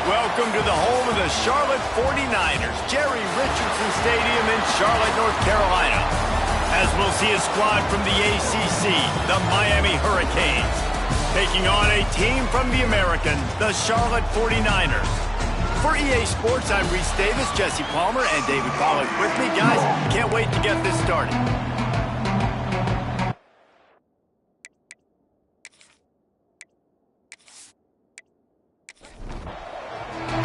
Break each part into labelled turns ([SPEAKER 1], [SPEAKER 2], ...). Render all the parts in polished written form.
[SPEAKER 1] Welcome to the home of the Charlotte 49ers, Jerry Richardson Stadium in Charlotte, North Carolina. As we'll see a squad from the ACC, the Miami Hurricanes, taking on a team from the American, the Charlotte 49ers. For EA Sports, I'm Reese Davis, Jesse Palmer, and David Pollack with me. Guys, can't wait to get this started.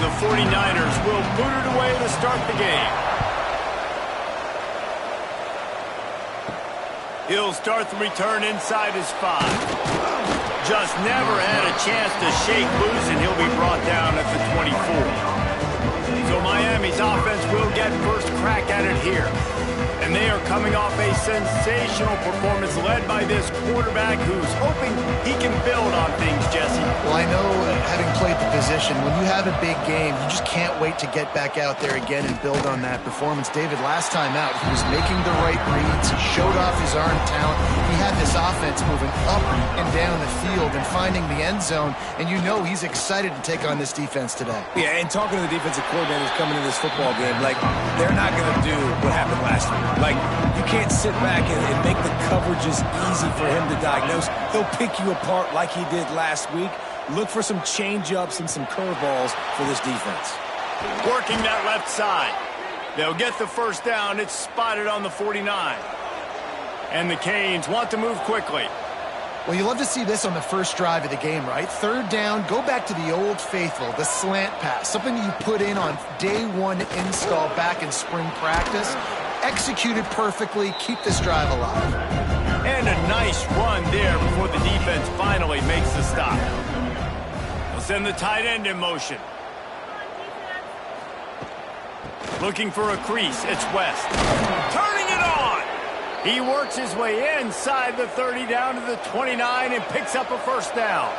[SPEAKER 1] The 49ers will boot it away to start the game. He'll start the return inside his 5. Just never had a chance to shake loose, and he'll be brought down at the 24. So Miami's offense will get first crack at it here. And they are coming off a sensational performance led by this quarterback who's hoping he can build on things, Jesse.
[SPEAKER 2] Well, I know, having played the position, when you have a big game, you just can't wait to get back out there again and build on that performance. David, last time out, he was making the right reads. He showed off his arm talent. He had this offense moving up and down the field and finding the end zone, and you know he's excited to take on this defense today.
[SPEAKER 3] Yeah, and talking to the defensive coordinators coming into this football game, like, they're not going to do what happened last week. Like, you can't sit back and make the coverages easy for him to diagnose. He'll pick you apart like he did last week. Look for some change-ups and some curveballs for this defense.
[SPEAKER 1] Working that left side. They'll get the first down. It's spotted on the 49. And the Canes want to move quickly.
[SPEAKER 2] Well, you love to see this on the first drive of the game, right? Third down, go back to the old faithful, the slant pass, something you put in on day one install back in spring practice. Executed perfectly, keep this drive alive.
[SPEAKER 1] And a nice run there before the defense finally makes the stop. They'll send the tight end in motion. Looking for a crease, it's West. Turning it on! He works his way inside the 30 down to the 29 and picks up a first down.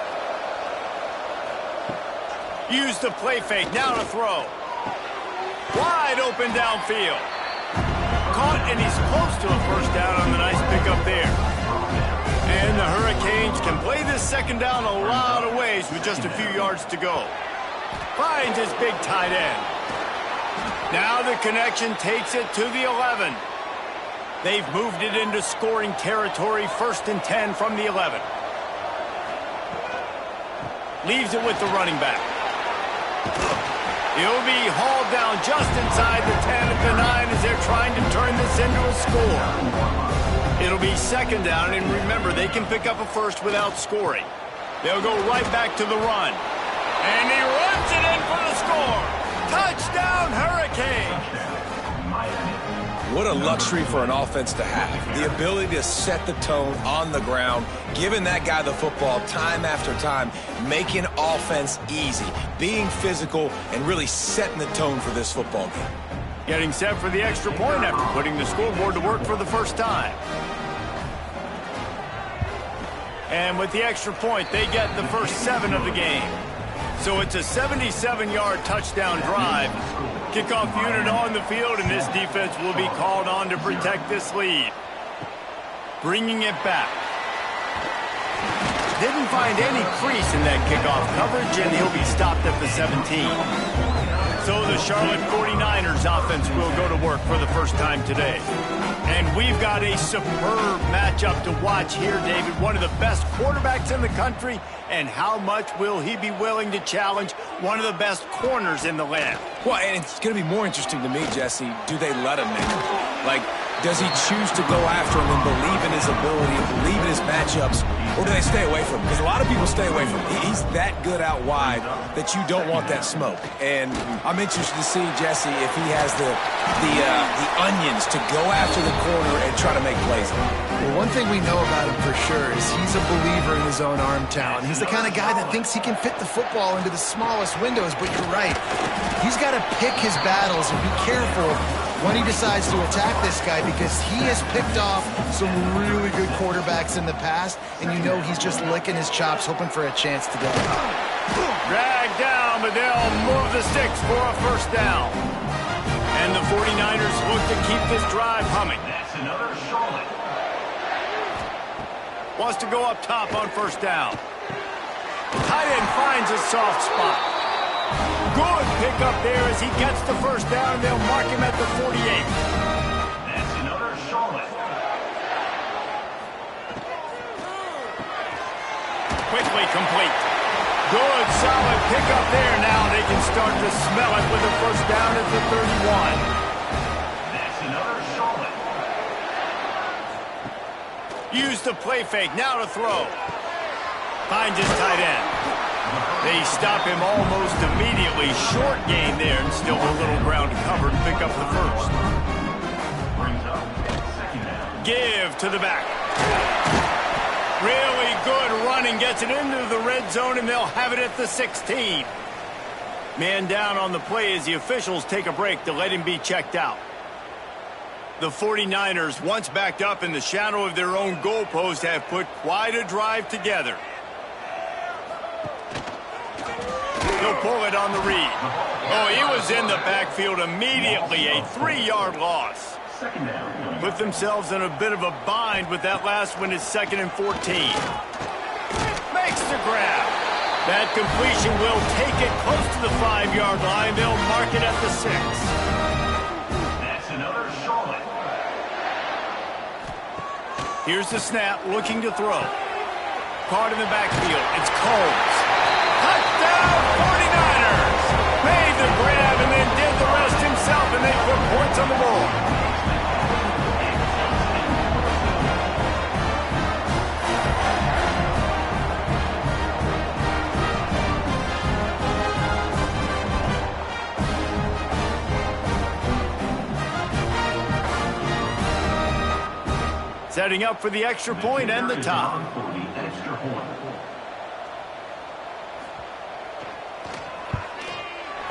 [SPEAKER 1] Use the play fake, now to throw. Wide open downfield. Caught, and he's close to a first down on the nice pickup there. And the Hurricanes can play this second down a lot of ways with just a few yards to go. Finds his big tight end. Now the connection takes it to the 11. They've moved it into scoring territory, 1st and 10 from the 11. Leaves it with the running back. He'll be hauled down just inside the 10 at the 9 as they're trying to turn this into a score. It'll be second down, and remember, they can pick up a first without scoring. They'll go right back to the run. And he runs it in for the score. Touchdown, Hurricane!
[SPEAKER 3] What a luxury for an offense to have. The ability to set the tone on the ground, giving that guy the football time after time, making offense easy, being physical, and really setting the tone for this football game.
[SPEAKER 1] Getting set for the extra point after putting the scoreboard to work for the first time. And with the extra point, they get the first 7 of the game. So it's a 77-yard touchdown drive. Kickoff unit on the field, and this defense will be called on to protect this lead. Bringing it back. Didn't find any crease in that kickoff coverage, and he'll be stopped at the 17. So the Charlotte 49ers offense will go to work for the first time today. And we've got a superb matchup to watch here, David. One of the best quarterbacks in the country, and how much will he be willing to challenge one of the best corners in the land?
[SPEAKER 3] Well, and it's going to be more interesting to me, Jesse, do they let him in? Like, does he choose to go after him and believe in his ability and believe in his matchups, or do they stay away from him? Because a lot of people stay away from him. He's that good out wide that you don't want that smoke. And I'm interested to see, Jesse, if he has the onions to go after the corner and try to make plays.
[SPEAKER 2] Well, one thing we know about him for sure is he's a believer in his own arm talent. He's the kind of guy that thinks he can fit the football into the smallest windows, but you're right. He's got to pick his battles and be careful when he decides to attack this guy, because he has picked off some really good quarterbacks in the past, and you know he's just licking his chops, hoping for a chance today.
[SPEAKER 1] Dragged down, but they'll move the sticks for a first down. And the 49ers look to keep this drive humming. That's another Charlotte. Wants to go up top on first down. Tight end finds a soft spot. pickup there as he gets the first down, and they'll mark him at the 48.
[SPEAKER 4] That's another solid.
[SPEAKER 1] Quickly complete. Good, solid pickup there. Now they can start to smell it with a first down at the 31.
[SPEAKER 4] That's another solid.
[SPEAKER 1] Use the play fake. Now to throw. Finds his tight end. They stop him almost immediately. Short gain there, and still a little ground covered to pick up the first.
[SPEAKER 4] Brings up second down.
[SPEAKER 1] Give to the back. Really good running. Gets it into the red zone, and they'll have it at the 16. Man down on the play as the officials take a break to let him be checked out. The 49ers, once backed up in the shadow of their own goalpost, have put quite a drive together. He'll pull it on the read. Oh, he was in the backfield immediately. A 3-yard loss.
[SPEAKER 4] Second down.
[SPEAKER 1] Put themselves in a bit of a bind with that last one is 2nd and 14. Makes the grab. That completion will take it close to the 5-yard line. They'll mark it at the 6.
[SPEAKER 4] That's another solid.
[SPEAKER 1] Here's the snap, looking to throw. Caught in the backfield. It's Combs. Touchdown, 49ers! Made the grab and then did the rest himself, and they put points on the board. Setting up for the extra point and the tie.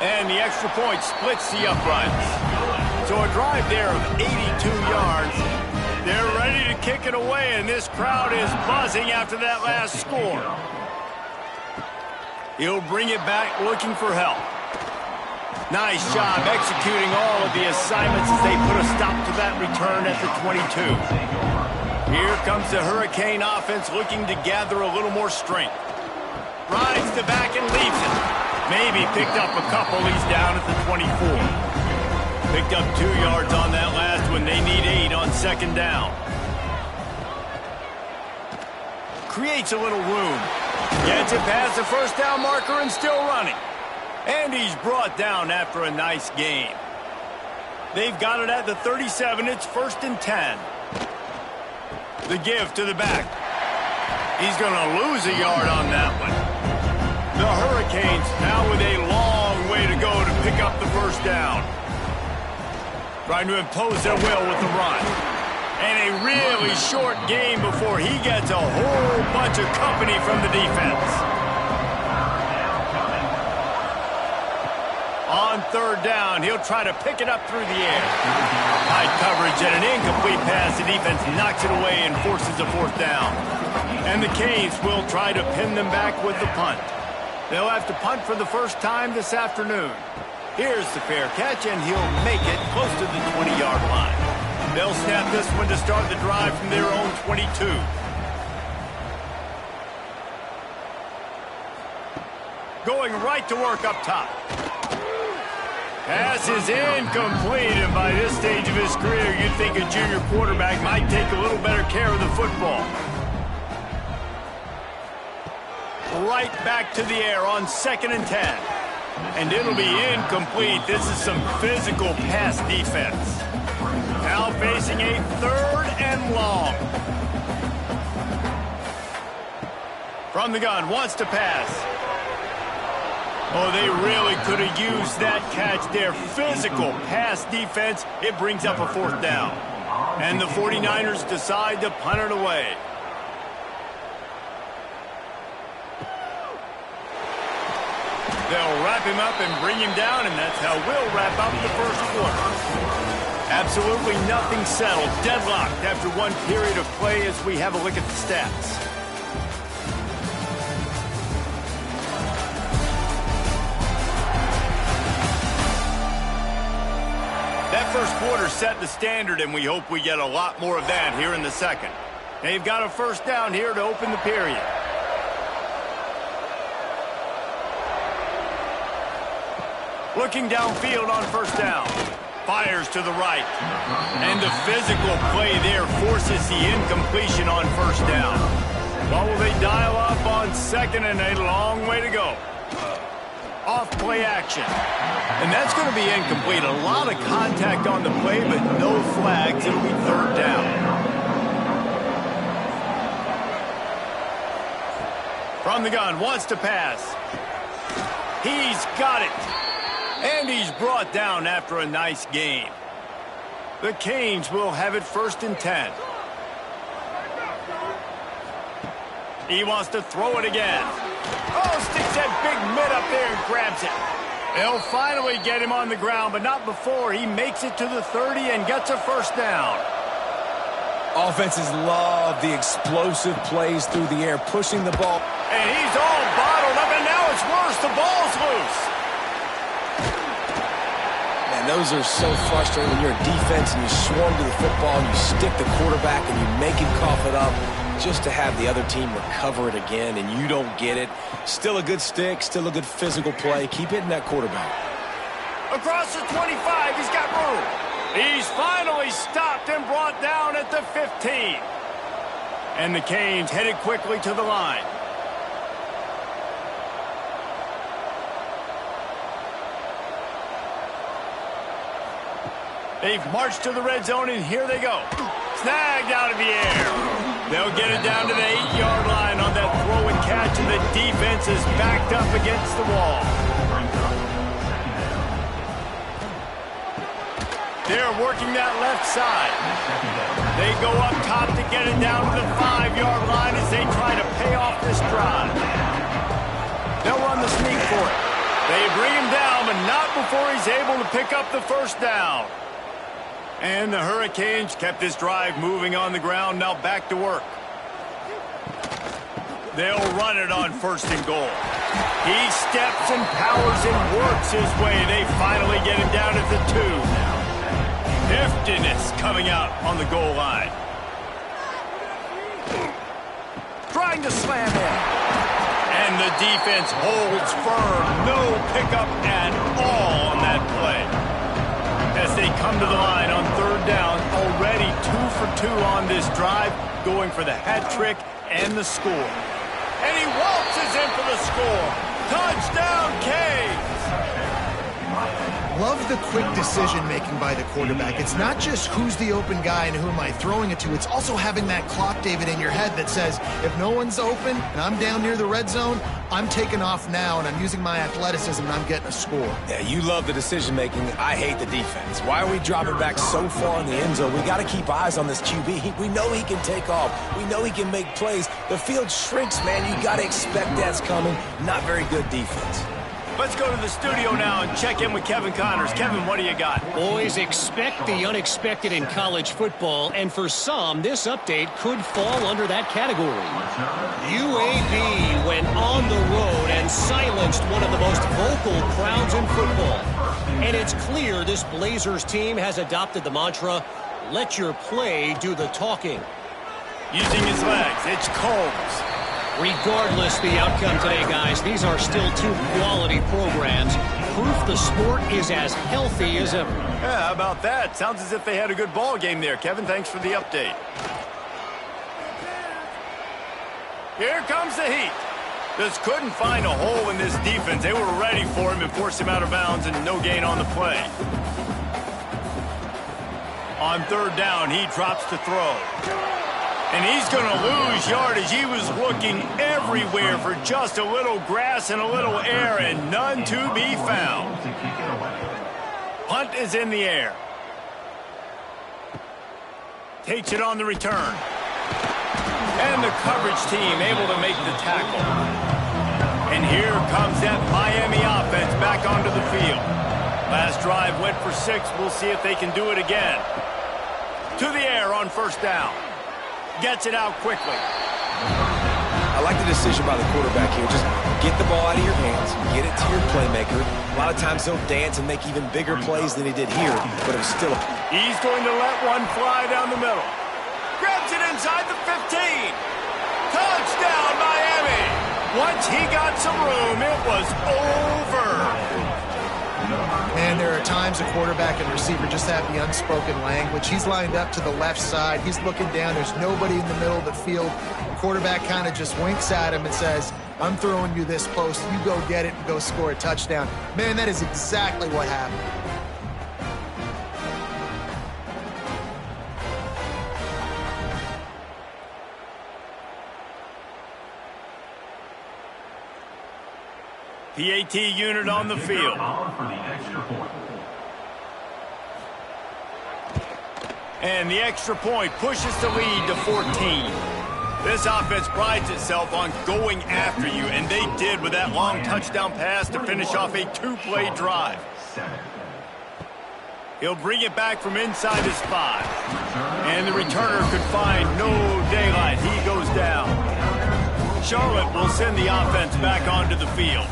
[SPEAKER 1] And the extra point splits the uprights. So a drive there of 82 yards. They're ready to kick it away, and this crowd is buzzing after that last score. He'll bring it back looking for help. Nice job executing all of the assignments as they put a stop to that return at the 22. Here comes the Hurricane offense looking to gather a little more strength. Rides the back and leaves it. Maybe picked up a couple. He's down at the 24. Picked up 2 yards on that last one. They need 8 on 2nd down. Creates a little room. Gets it past the first down marker and still running. And he's brought down after a nice gain. They've got it at the 37. It's 1st and 10. The give to the back. He's going to lose a yard on that one. The Hurricanes now with a long way to go to pick up the first down. Trying to impose their will with the run. And a really short game before he gets a whole bunch of company from the defense. On 3rd down, he'll try to pick it up through the air. High coverage and an incomplete pass. The defense knocks it away and forces a 4th down. And the Canes will try to pin them back with the punt. They'll have to punt for the first time this afternoon. Here's the fair catch, and he'll make it close to the 20-yard line. They'll snap this one to start the drive from their own 22. Going right to work up top. Pass is incomplete, and by this stage of his career, you'd think a junior quarterback might take a little better care of the football. Right back to the air on 2nd and 10. And it'll be incomplete. This is some physical pass defense. Now facing a 3rd and long. From the gun, wants to pass. Oh, they really could have used that catch there. Physical pass defense. It brings up a 4th down. And the 49ers decide to punt it away. They'll wrap him up and bring him down, and that's how we'll wrap up the first quarter. Absolutely nothing settled. Deadlocked after one period of play as we have a look at the stats. That first quarter set the standard, and we hope we get a lot more of that here in the second. They've got a first down here to open the period. Looking downfield on first down. Fires to the right. And the physical play there forces the incompletion on first down. Well, will they dial up on second and a long way to go? Off play action. And that's going to be incomplete. A lot of contact on the play, but no flags. It'll be third down. From the gun, wants to pass. He's got it. And he's brought down after a nice gain. The Canes will have it 1st and 10. He wants to throw it again. Oh, sticks that big mitt up there and grabs it. They'll finally get him on the ground, but not before he makes it to the 30 and gets a first down.
[SPEAKER 3] Offenses love the explosive plays through the air, pushing the ball.
[SPEAKER 1] And he's all bottled up, and now it's worse. The ball's loose.
[SPEAKER 3] Man, those are so frustrating when you're a defense and you swarm to the football and you stick the quarterback and you make him cough it up just to have the other team recover it again, and you don't get it. Still a good stick, still a good physical play. Keep hitting that quarterback.
[SPEAKER 1] Across the 25, he's got room. He's finally stopped and brought down at the 15. And the Canes headed quickly to the line. They've marched to the red zone, and here they go. Snagged out of the air. They'll get it down to the 8-yard line on that throw and catch, and the defense is backed up against the wall. They're working that left side. They go up top to get it down to the 5-yard line as they try to pay off this drive. They'll run the sneak for it. They bring him down, but not before he's able to pick up the first down. And the Hurricanes kept this drive moving on the ground, now back to work. They'll run it on 1st and goal. He steps and powers and works his way. They finally get him down at the 2. Heftiness coming out on the goal line. Trying to slam in. And the defense holds firm. No pickup at all on that play. As they come to the line on 3rd down, already 2 for 2 on this drive, going for the hat trick and the score. And he waltzes in for the score. Touchdown, Canes!
[SPEAKER 2] Love the quick decision-making by the quarterback. It's not just who's the open guy and who am I throwing it to. It's also having that clock, David, in your head that says, if no one's open and I'm down near the red zone, I'm taking off now and I'm using my athleticism and I'm getting a score.
[SPEAKER 3] Yeah, you love the decision-making. I hate the defense. Why are we dropping back so far in the end zone? We got to keep eyes on this QB. We know he can take off. We know he can make plays. The field shrinks, man. You got to expect that's coming. Not very good defense.
[SPEAKER 1] Let's go to the studio now and check in with Kevin Connors. Kevin, what do you got?
[SPEAKER 5] Boys, expect the unexpected in college football, and for some, this update could fall under that category. UAB went on the road and silenced one of the most vocal crowds in football. And it's clear this Blazers team has adopted the mantra, let your play do the talking.
[SPEAKER 1] Using his legs, it's Combs.
[SPEAKER 5] Regardless the outcome today, guys, these are still 2 quality programs. Proof the sport is as healthy as ever.
[SPEAKER 1] Yeah, how about that? Sounds as if they had a good ball game there. Kevin, thanks for the update. Here comes the heat. Just couldn't find a hole in this defense. They were ready for him and forced him out of bounds, and no gain on the play. On 3rd down, he drops to throw. And he's going to lose yardage. He was looking everywhere for just a little grass and a little air, and none to be found. Punt is in the air. Takes it on the return. And the coverage team able to make the tackle. And here comes that Miami offense back onto the field. Last drive went for 6. We'll see if they can do it again. To the air on 1st down. Gets it out quickly.
[SPEAKER 3] I like the decision by the quarterback here. Just get the ball out of your hands, get it to your playmaker. A lot of times he'll dance and make even bigger plays than he did here, but it was still a...
[SPEAKER 1] He's going to let one fly down the middle. Grabs it inside the 15. Touchdown, Miami. Once he got some room, it was over.
[SPEAKER 2] Man, there are times a quarterback and receiver just have the unspoken language. He's lined up to the left side. He's looking down. There's nobody in the middle of the field. The quarterback kind of just winks at him and says, I'm throwing you this post. You go get it and go score a touchdown. Man, that is exactly what happened.
[SPEAKER 1] PAT unit on the field. And the extra point pushes the lead to 14. This offense prides itself on going after you, and they did with that long touchdown pass to finish off a two-play drive. He'll bring it back from inside his 5. And the returner could find no daylight. He goes down. Charlotte will send the offense back onto the field.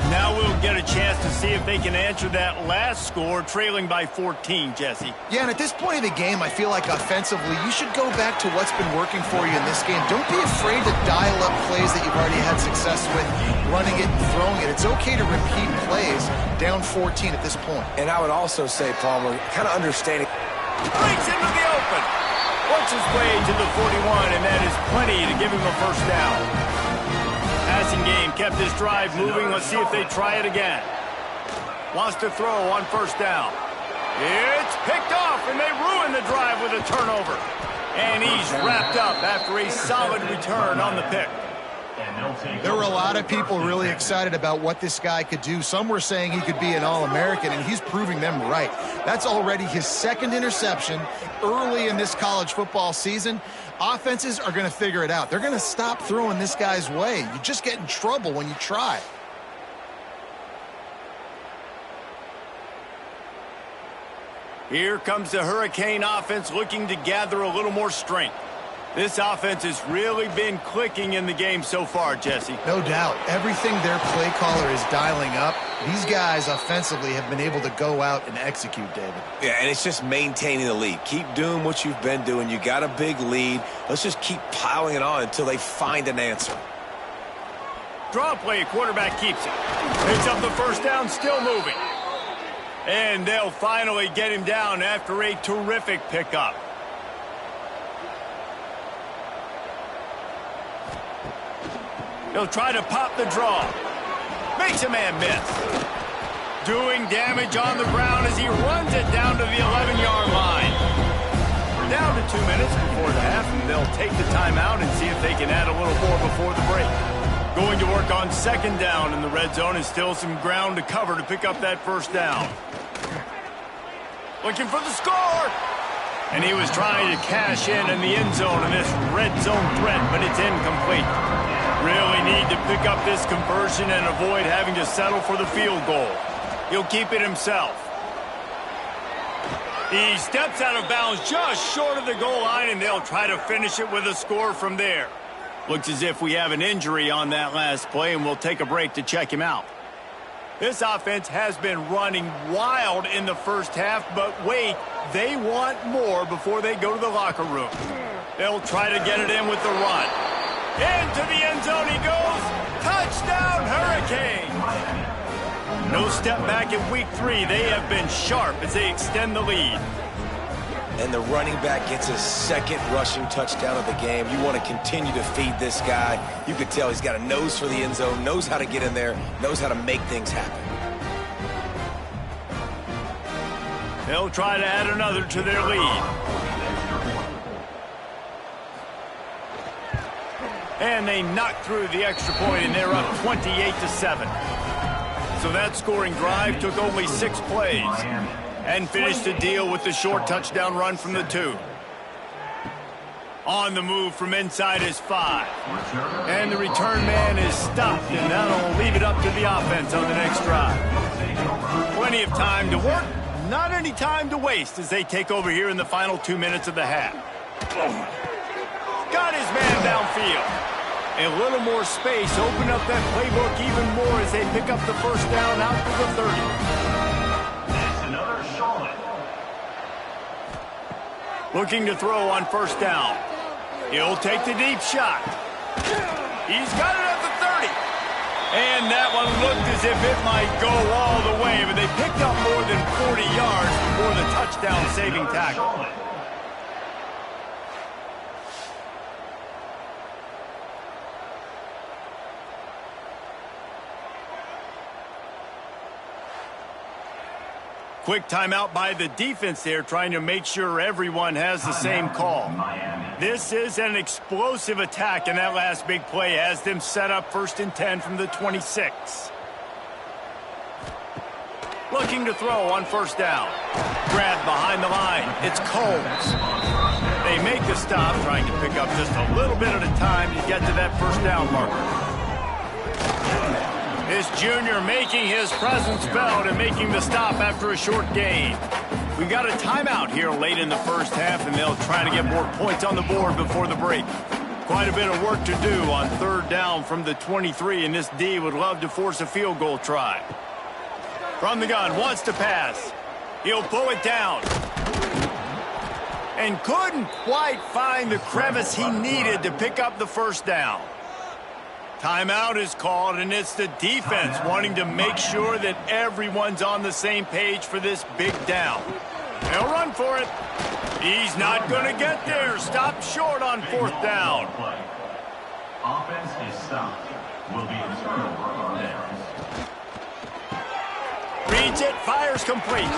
[SPEAKER 1] Now we'll get a chance to see if they can answer that last score, trailing by 14, Jesse.
[SPEAKER 2] Yeah, and at this point of the game, I feel like offensively, you should go back to what's been working for you in this game. Don't be afraid to dial up plays that you've already had success with, running it and throwing it. It's okay to repeat plays down 14 at this point.
[SPEAKER 3] And I would also say, Palmer, kind of understanding.
[SPEAKER 1] Breaks into the open. Works his way to the 41, and that is plenty to give him a first down. Passing game kept this drive moving. Let's see if they try it again. Wants to throw on first down. It's picked off, and they ruin the drive with a turnover. And he's wrapped up after a solid return on the pick.
[SPEAKER 2] There were a lot of people really excited about what this guy could do. Some were saying he could be an All-American, and he's proving them right. That's already his second interception early in this college football season. Offenses are going to figure it out. They're going to stop throwing this guy's way. You just get in trouble when you try.
[SPEAKER 1] Here comes the Hurricane offense looking to gather a little more strength. This offense has really been clicking in the game so far, Jesse.
[SPEAKER 2] No doubt. Everything their play caller is dialing up, these guys offensively have been able to go out and execute, David.
[SPEAKER 3] Yeah, and it's just maintaining the lead. Keep doing what you've been doing. You got a big lead. Let's just keep piling it on until they find an answer.
[SPEAKER 1] Draw play, quarterback keeps it. Picks up the first down, still moving. And they'll finally get him down after a terrific pickup. He'll try to pop the draw. Makes a man miss. Doing damage on the ground as he runs it down to the 11-yard line. Down to 2 minutes before the half, and they'll take the timeout and see if they can add a little more before the break. Going to work on second down in the red zone, and still some ground to cover to pick up that first down. Looking for the score. And he was trying to cash in the end zone in this red zone threat, but it's incomplete. Really need to pick up this conversion and avoid having to settle for the field goal. He'll keep it himself. He steps out of bounds just short of the goal line, and they'll try to finish it with a score from there. Looks as if we have an injury on that last play, and we'll take a break to check him out. This offense has been running wild in the first half, but wait, they want more before they go to the locker room. They'll try to get it in with the run. Into the end zone he goes. Touchdown, Hurricane. No step back in week 3. They have been sharp as they extend the lead.
[SPEAKER 3] And the running back gets his second rushing touchdown of the game. You want to continue to feed this guy. You can tell he's got a nose for the end zone, knows how to get in there, knows how to make things happen.
[SPEAKER 1] They'll try to add another to their lead. And they knock through the extra point, and they're up 28-7. So that scoring drive took only 6 plays and finished the deal with the short touchdown run from the 2. On the move from inside his 5. And the return man is stopped, and that'll leave it up to the offense on the next drive. Plenty of time to work, not any time to waste as they take over here in the final 2 minutes of the half. Got his man downfield. A little more space, open up that playbook even more as they pick up the first down out to the 30.
[SPEAKER 4] That's another Charlotte.
[SPEAKER 1] Looking to throw on first down. He'll take the deep shot. He's got it at the 30. And that one looked as if it might go all the way, but they picked up more than down saving tackle. Quick timeout by the defense there, trying to make sure everyone has the same call. This is an explosive attack, and that last big play has them set up 1st and 10 from the 26. Looking to throw on 1st down. Grabbed behind the line. It's Coles. They make the stop, trying to pick up just a little bit at a time to get to that 1st down marker. This junior making his presence felt and making the stop after a short gain. We got a timeout here late in the 1st half, and they'll try to get more points on the board before the break. Quite a bit of work to do on 3rd down from the 23, and this D would love to force a field goal try. From the gun, wants to pass. He'll pull it down. And couldn't quite find the crevice he needed to pick up the 1st down. Timeout is called, and it's the defense wanting to make sure that everyone's on the same page for this big down. They'll run for it. He's not going to get there. Stop short on 4th down.
[SPEAKER 4] Offense is stopped. Will be a turnover on downs.
[SPEAKER 1] Reads it, fires complete.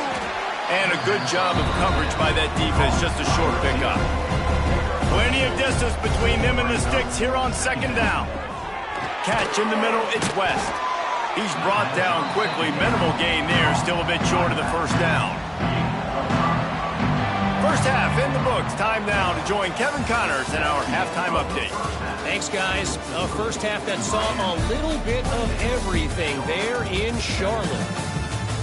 [SPEAKER 1] And a good job of coverage by that defense, just a short pickup. Plenty of distance between them and the sticks here on 2nd down. Catch in the middle, it's West. He's brought down quickly. Minimal gain there, still a bit short of the 1st down. 1st half in the books. Time now to join Kevin Connors in our halftime update.
[SPEAKER 5] Thanks, guys. A 1st half that saw a little bit of everything there in Charlotte.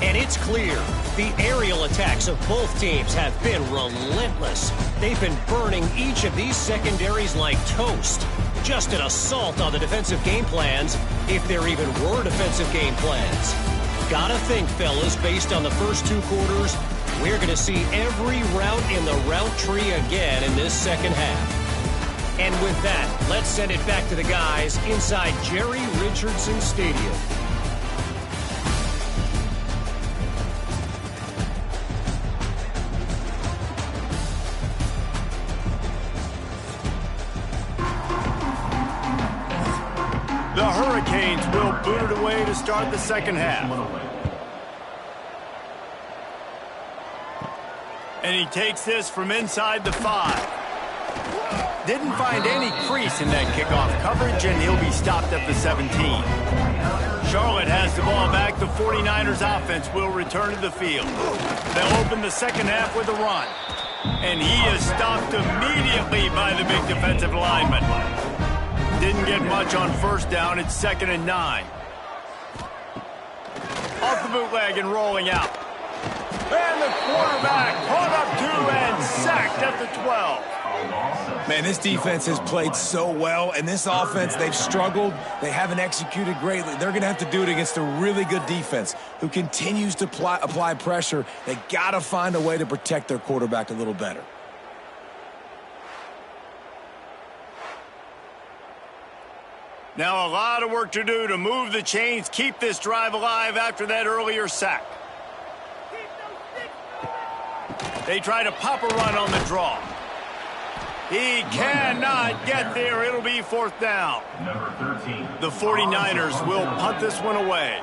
[SPEAKER 5] And it's clear, the aerial attacks of both teams have been relentless. They've been burning each of these secondaries like toast. Just an assault on the defensive game plans, if there even were defensive game plans. Gotta think, fellas, based on the first 2 quarters, we're going to see every route in the route tree again in this 2nd half. And with that, let's send it back to the guys inside Jerry Richardson Stadium.
[SPEAKER 1] The Hurricanes will boot it away to start the 2nd half. And he takes this from inside the 5. Didn't find any crease in that kickoff coverage, and he'll be stopped at the 17. Charlotte has the ball back. The 49ers offense will return to the field. They'll open the 2nd half with a run. And he is stopped immediately by the big defensive lineman. Didn't get much on 1st down. It's 2nd and 9. Off the bootleg and rolling out. And the quarterback caught up to and sacked at the 12.
[SPEAKER 3] Man, this defense has played so well, and this offense, they've struggled. They haven't executed greatly. They're going to have to do it against a really good defense who continues to apply pressure. They got to find a way to protect their quarterback a little better.
[SPEAKER 1] Now a lot of work to do to move the chains, keep this drive alive after that earlier sack. They try to pop a run on the draw. He cannot get there. It'll be 4th down.
[SPEAKER 4] Number 13.
[SPEAKER 1] The 49ers will punt this one away.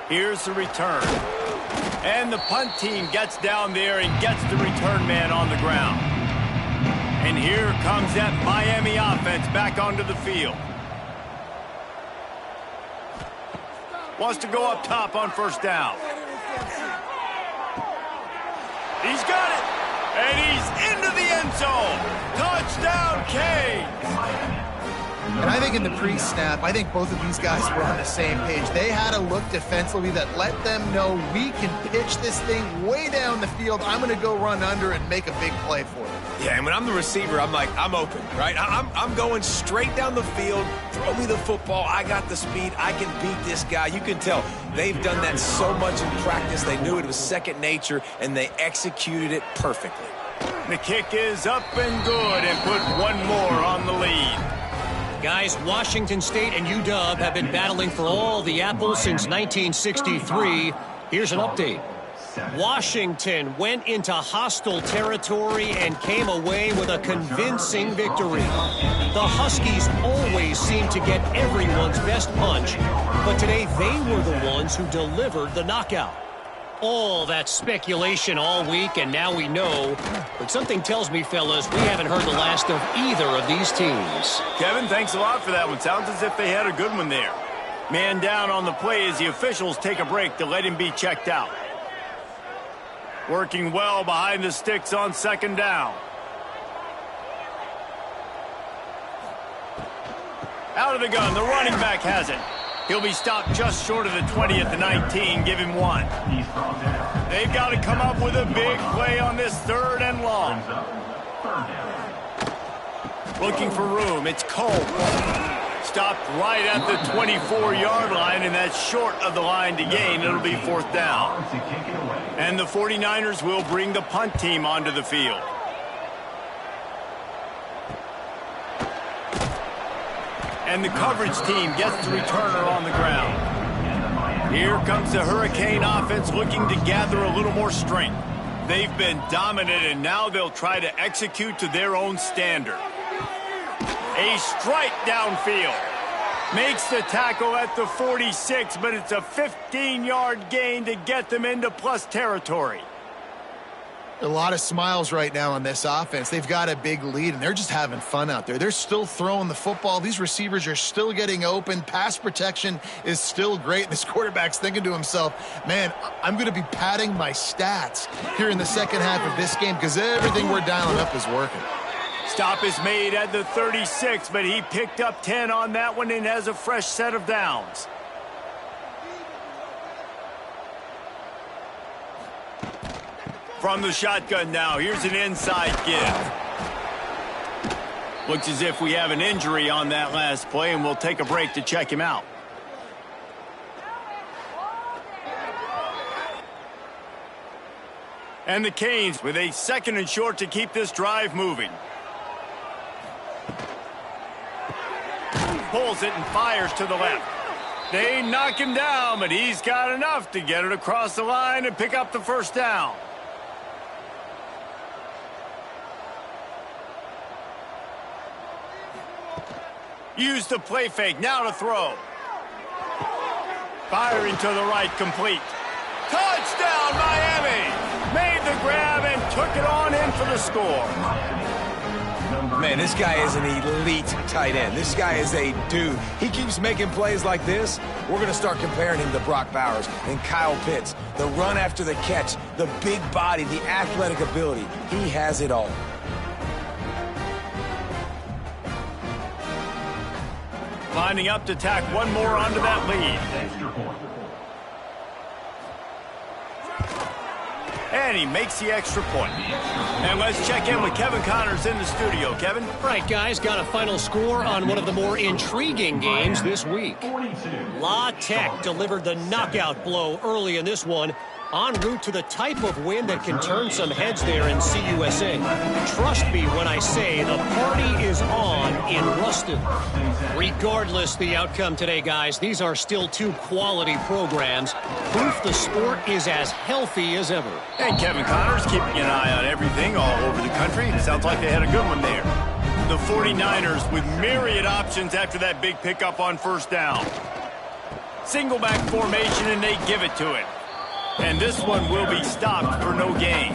[SPEAKER 1] Here's the return. And the punt team gets down there and gets the return man on the ground. And here comes that Miami offense back onto the field. Wants to go up top on 1st down. He's got it. And he's into the end zone. Touchdown, Canes.
[SPEAKER 2] And I think in the pre-snap, I think both of these guys were on the same page. They had a look defensively that let them know we can pitch this thing way down the field. I'm going to go run under and make a big play for them.
[SPEAKER 3] Yeah, and when I'm the receiver, I'm like, I'm open, right? I'm going straight down the field. Throw me the football. I got the speed. I can beat this guy. You can tell they've done that so much in practice. They knew it was second nature, and they executed it perfectly.
[SPEAKER 1] The kick is up and good and put one more on the lead.
[SPEAKER 5] Guys, Washington State and UW have been battling for all the apples since 1963. Here's an update. Washington went into hostile territory and came away with a convincing victory. The Huskies always seem to get everyone's best punch, but today they were the ones who delivered the knockout. All that speculation all week, and now we know. But something tells me, fellas, we haven't heard the last of either of these teams.
[SPEAKER 1] Kevin, thanks a lot for that one. Sounds as if they had a good one there. Man down on the play as the officials take a break to let him be checked out. Working well behind the sticks on second down. Out of the gun, the running back has it. He'll be stopped just short of the 20 at the 19. Give him one. They've got to come up with a big play on this third and long. Looking for room. It's Cole. Stopped right at the 24-yard line, and that's short of the line to gain. It'll be fourth down. And the 49ers will bring the punt team onto the field. And the coverage team gets the returner on the ground. Here comes the Hurricane offense looking to gather a little more strength. They've been dominant, and now they'll try to execute to their own standard. A strike downfield. Makes the tackle at the 46, but it's a 15-yard gain to get them into plus territory.
[SPEAKER 2] A lot of smiles right now on this offense. They've got a big lead, and they're just having fun out there. They're still throwing the football. These receivers are still getting open. Pass protection is still great. This quarterback's thinking to himself, man, I'm going to be padding my stats here in the second half of this game because everything we're dialing up is working.
[SPEAKER 1] Stop is made at the 36, but he picked up 10 on that one and has a fresh set of downs. From the shotgun now, here's an inside give. Looks as if we have an injury on that last play, and we'll take a break to check him out. And the Canes with a second and short to keep this drive moving. Pulls it and fires to the left. They knock him down, but he's got enough to get it across the line and pick up the first down. Use the play fake, now to throw. Firing to the right, complete. Touchdown, Miami! Made the grab and took it on in for the score.
[SPEAKER 3] Man, this guy is an elite tight end. This guy is a dude. He keeps making plays like this. We're going to start comparing him to Brock Bowers and Kyle Pitts. The run after the catch, the big body, the athletic ability. He has it all.
[SPEAKER 1] Lining up to tack one more onto that lead. And he makes the extra point. And let's check in with Kevin Connors in the studio. Kevin?
[SPEAKER 5] Right, guys, got a final score on one of the more intriguing games this week. La Tech delivered the knockout blow early in this one, en route to the type of win that can turn some heads there in CUSA. Trust me when I say the party is on in Ruston. Regardless the outcome today, guys, these are still two quality programs. Proof the sport is as healthy as ever.
[SPEAKER 1] And Kevin Connors keeping an eye on everything all over the country. Sounds like they had a good one there. The 49ers with myriad options after that big pickup on first down. Single back formation, and they give it to it. And this one will be stopped for no gain.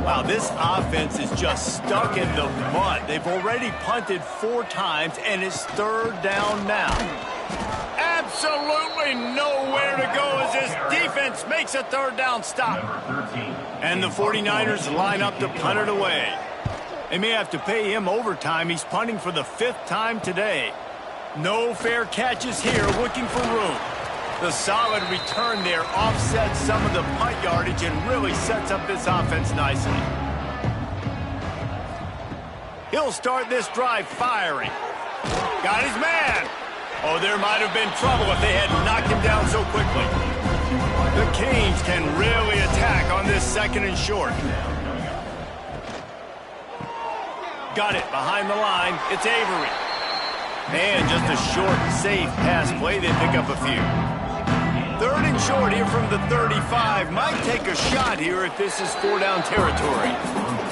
[SPEAKER 1] Wow, this offense is just stuck in the mud. They've already punted 4 times, and it's third down now. Absolutely nowhere to go as this defense makes a third down stop. And the 49ers line up to punt it away. They may have to pay him overtime. He's punting for the 5th time today. No fair catches here, looking for room. The solid return there offsets some of the punt yardage and really sets up this offense nicely. He'll start this drive firing. Got his man. Oh, there might have been trouble if they had knocked him down so quickly. The Canes can really attack on this second and short. Got it behind the line. It's Avery. And just a short, safe pass play. They pick up a few. 3rd and short here from the 35. Might take a shot here if this is 4-down territory.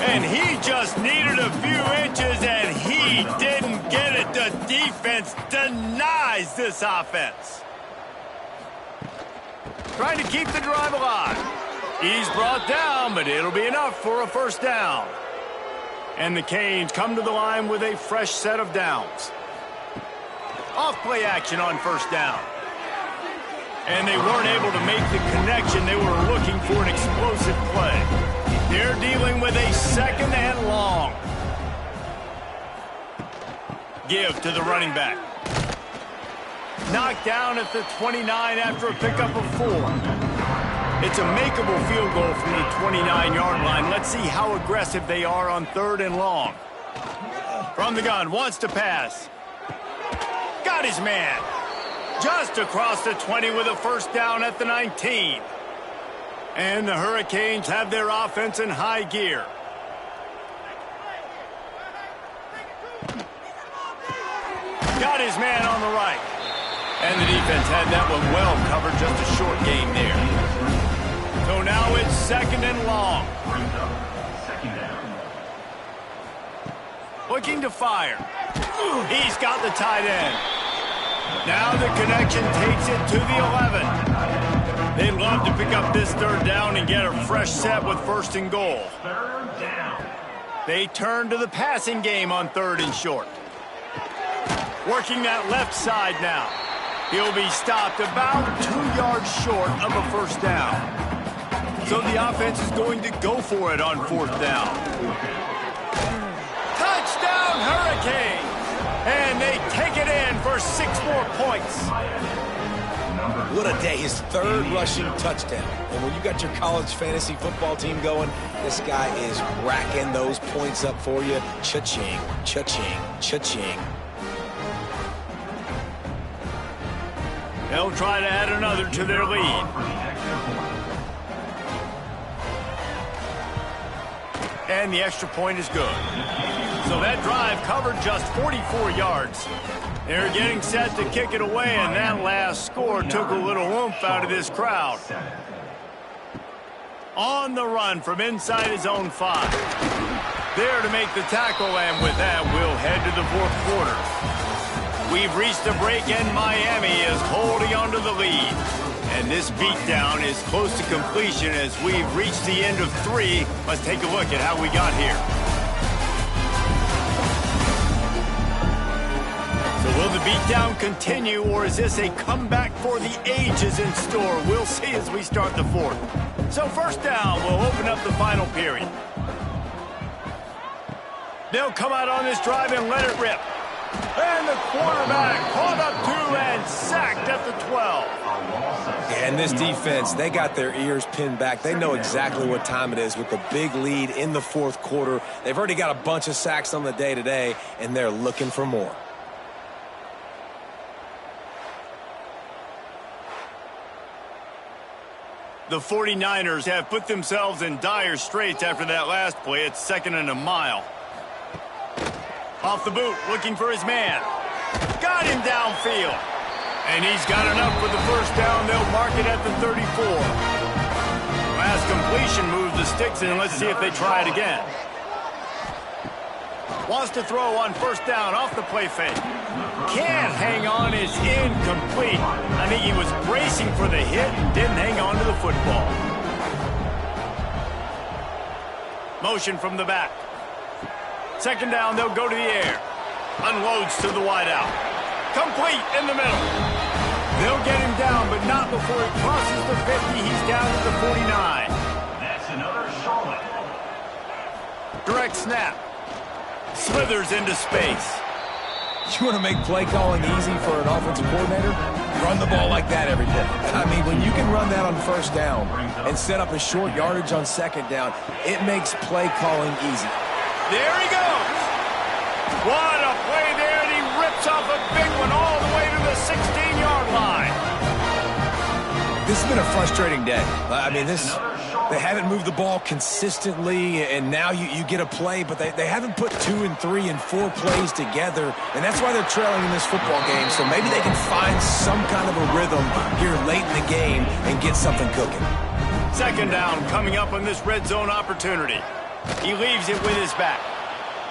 [SPEAKER 1] And he just needed a few inches, and he didn't get it. The defense denies this offense. Trying to keep the drive alive. He's brought down, but it'll be enough for a 1st down. And the Canes come to the line with a fresh set of downs. Off-play action on 1st down. And they weren't able to make the connection. They were looking for an explosive play. They're dealing with a 2nd and long. Give to the running back. Knocked down at the 29 after a pickup of 4. It's a makeable field goal from the 29-yard line. Let's see how aggressive they are on 3rd and long. From the gun, wants to pass. Got his man. Just across the 20 with a 1st down at the 19. And the Hurricanes have their offense in high gear. Got his man on the right. And the defense had that one well covered, just a short gain there. So now it's 2nd and long. Looking to fire. He's got the tight end. Now the connection takes it to the 11. They'd love to pick up this 3rd down and get a fresh set with 1st and goal.
[SPEAKER 4] 3rd down.
[SPEAKER 1] They turn to the passing game on 3rd and short. Working that left side now. He'll be stopped about 2 yards short of a 1st down. So the offense is going to go for it on 4th down. Touchdown, Hurricane! And they take it in for 6 more points.
[SPEAKER 3] What a day. His 3rd rushing touchdown. And when you got your college fantasy football team going, this guy is racking those points up for you. Cha-ching, cha-ching, cha-ching.
[SPEAKER 1] They'll try to add another to their lead. And the extra point is good. So that drive covered just 44 yards. They're getting set to kick it away, and that last score took a little oomph out of this crowd. On the run from inside his own 5. There to make the tackle, and with that, we'll head to the 4th quarter. We've reached a break, and Miami is holding onto the lead. And this beatdown is close to completion as we've reached the end of 3. Let's take a look at how we got here. So will the beatdown continue, or is this a comeback for the ages in store? We'll see as we start the 4th. So 1st down will open up the final period. They'll come out on this drive and let it rip. And the quarterback caught up 2 and sacked at the 12.
[SPEAKER 3] And this defense, they got their ears pinned back. They know exactly what time it is with the big lead in the 4th quarter. They've already got a bunch of sacks on the day today, and they're looking for more.
[SPEAKER 1] The 49ers have put themselves in dire straits after that last play. It's 2nd and a mile. Off the boot, looking for his man. Got him downfield. And he's got enough for the 1st down. They'll mark it at the 34. Last completion moves the sticks in. Let's see if they try it again. Wants to throw on 1st down off the play fake. Can't hang on, is incomplete. I think he was bracing for the hit and didn't hang on to the football. Motion from the back. 2nd down, they'll go to the air. Unloads to the wideout. Complete in the middle. They'll get him down, but not before he crosses the 50. He's down to the 49.
[SPEAKER 4] That's another Charlotte.
[SPEAKER 1] Direct snap. Slithers into space.
[SPEAKER 3] You want to make play calling easy for an offensive coordinator? Run the ball like that every day. I mean, when you can run that on 1st down and set up a short yardage on 2nd down, it makes play calling easy.
[SPEAKER 1] There he goes. What a play there, and he rips off a big one all the way to the 16-yard line.
[SPEAKER 3] This has been a frustrating day. I mean, this They haven't moved the ball consistently, and now you get a play, but they haven't put 2 and 3 and 4 plays together, and that's why they're trailing in this football game. So maybe they can find some kind of a rhythm here late in the game and get something cooking.
[SPEAKER 1] Second down coming up on this red zone opportunity. He leaves it with his back.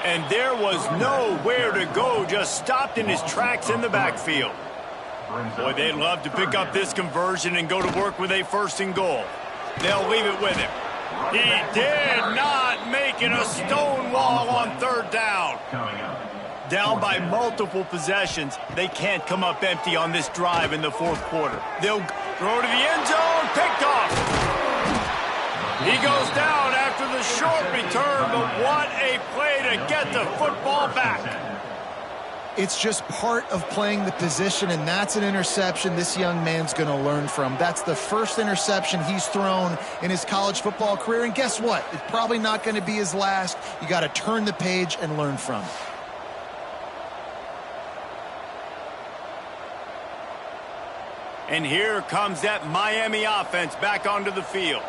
[SPEAKER 1] And there was nowhere to go, just stopped in his tracks in the backfield. Boy, they'd love to pick up this conversion and go to work with a 1st and goal. They'll leave it with him. He did not make it a stone wall on 3rd down. Down by multiple possessions, they can't come up empty on this drive in the 4th quarter. They'll throw to the end zone, picked off. He goes down after the short return, but what a play to get the football back.
[SPEAKER 2] It's just part of playing the position, and that's an interception this young man's going to learn from. That's the first interception he's thrown in his college football career, and guess what? It's probably not going to be his last. You got to turn the page and learn from it.
[SPEAKER 1] And here comes that Miami offense back onto the field.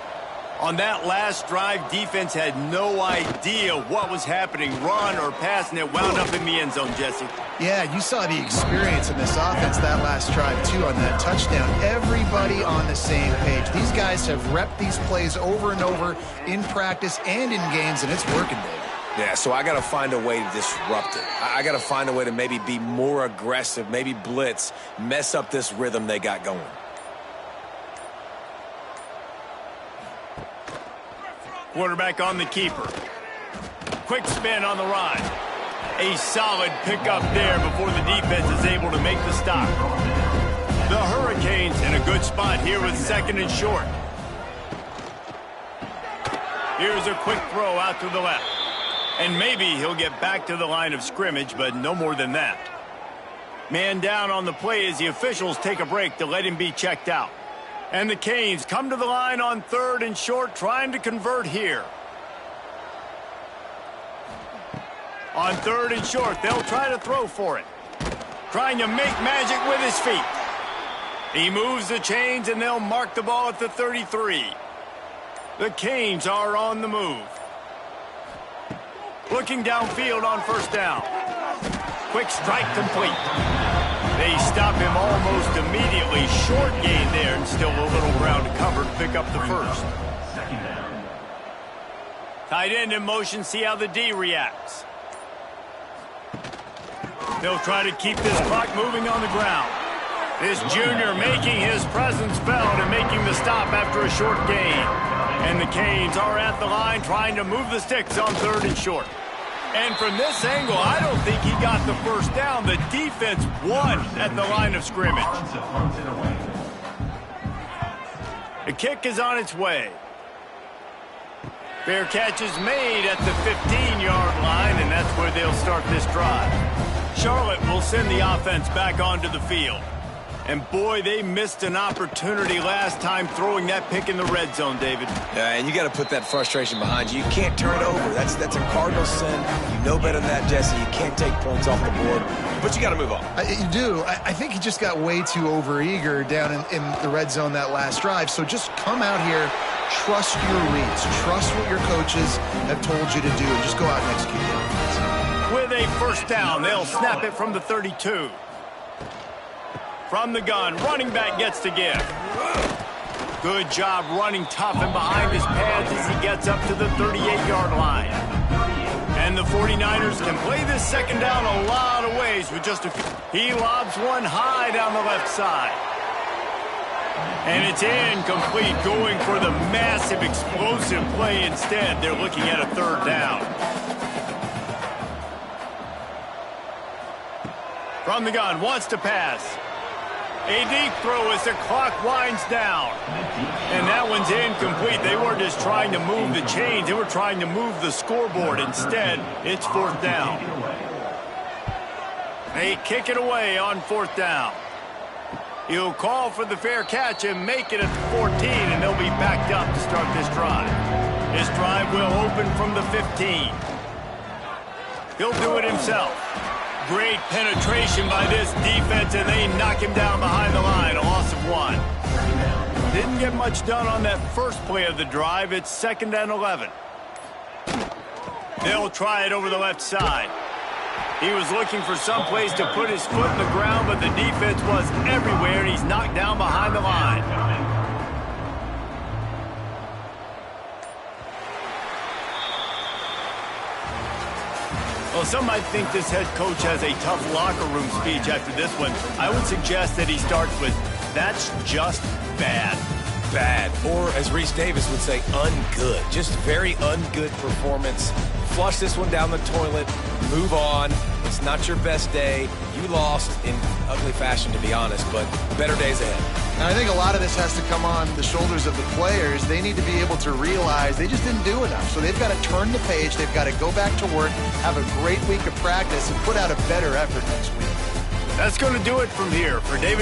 [SPEAKER 1] On that last drive, defense had no idea what was happening, run or pass, and it wound up in the end zone, Jesse.
[SPEAKER 2] Yeah, you saw the experience in this offense that last drive, too, on that touchdown. Everybody on the same page. These guys have repped these plays over and over in practice and in games, and it's working, David.
[SPEAKER 3] Yeah, so I got to find a way to disrupt it. I got to find a way to maybe be more aggressive, maybe blitz, mess up this rhythm they got going.
[SPEAKER 1] Quarterback on the keeper. Quick spin on the ride. A solid pickup there before the defense is able to make the stop. The Hurricanes in a good spot here with 2nd and short. Here's a quick throw out to the left. And maybe he'll get back to the line of scrimmage, but no more than that. Man down on the play as the officials take a break to let him be checked out. And the Canes come to the line on 3rd and short, trying to convert here. On 3rd and short, they'll try to throw for it. Trying to make magic with his feet. He moves the chains, and they'll mark the ball at the 33. The Canes are on the move. Looking downfield on 1st down. Quick strike complete. They stop him almost immediately. Short gain there, and still a little ground to cover to pick up the 1st. Tight end in motion, see how the D reacts. They'll try to keep this clock moving on the ground. This junior making his presence felt and making the stop after a short gain. And the Canes are at the line trying to move the sticks on 3rd and short. And from this angle, I don't think he got the 1st down. The defense won at the line of scrimmage. The kick is on its way. Fair catch is made at the 15-yard line, and that's where they'll start this drive. Charlotte will send the offense back onto the field. And, boy, they missed an opportunity last time throwing that pick in the red zone, David.
[SPEAKER 3] Yeah, and you got to put that frustration behind you. You can't turn it over. That's a cardinal sin. You know better than that, Jesse. You can't take points off the board, but you got to move on.
[SPEAKER 2] You do. I think he just got way too overeager down in the red zone that last drive. So just come out here, trust your reads, trust what your coaches have told you to do, and just go out and execute it.
[SPEAKER 1] With a 1st down, they'll snap it from the 32. From the gun, running back gets to give. Good job running tough and behind his pads as he gets up to the 38-yard line. And the 49ers can play this 2nd down a lot of ways with just a few. He lobs one high down the left side. And it's incomplete, going for the massive explosive play instead. They're looking at a 3rd down. From the gun, wants to pass. A deep throw as the clock winds down. And that one's incomplete. They weren't just trying to move the chains. They were trying to move the scoreboard. Instead, it's 4th down. They kick it away on 4th down. He'll call for the fair catch and make it at the 14, and they'll be backed up to start this drive. This drive will open from the 15. He'll do it himself. Great penetration by this defense, and they knock him down behind the line. A loss of 1. Didn't get much done on that first play of the drive. It's 2nd and 11. They'll try it over the left side. He was looking for some place to put his foot in the ground, but the defense was everywhere, and he's knocked down behind the line. Well, some might think this head coach has a tough locker room speech after this one. I would suggest that he starts with, "That's just bad."
[SPEAKER 3] Bad. Or, as Reese Davis would say, ungood. Just very ungood performance. Flush this one down the toilet. Move on. It's not your best day. You lost in ugly fashion, to be honest, but better days ahead.
[SPEAKER 2] And I think a lot of this has to come on the shoulders of the players. They need to be able to realize they just didn't do enough. So they've got to turn the page. They've got to go back to work, have a great week of practice, and put out a better effort next week.
[SPEAKER 1] That's going to do it from here. For David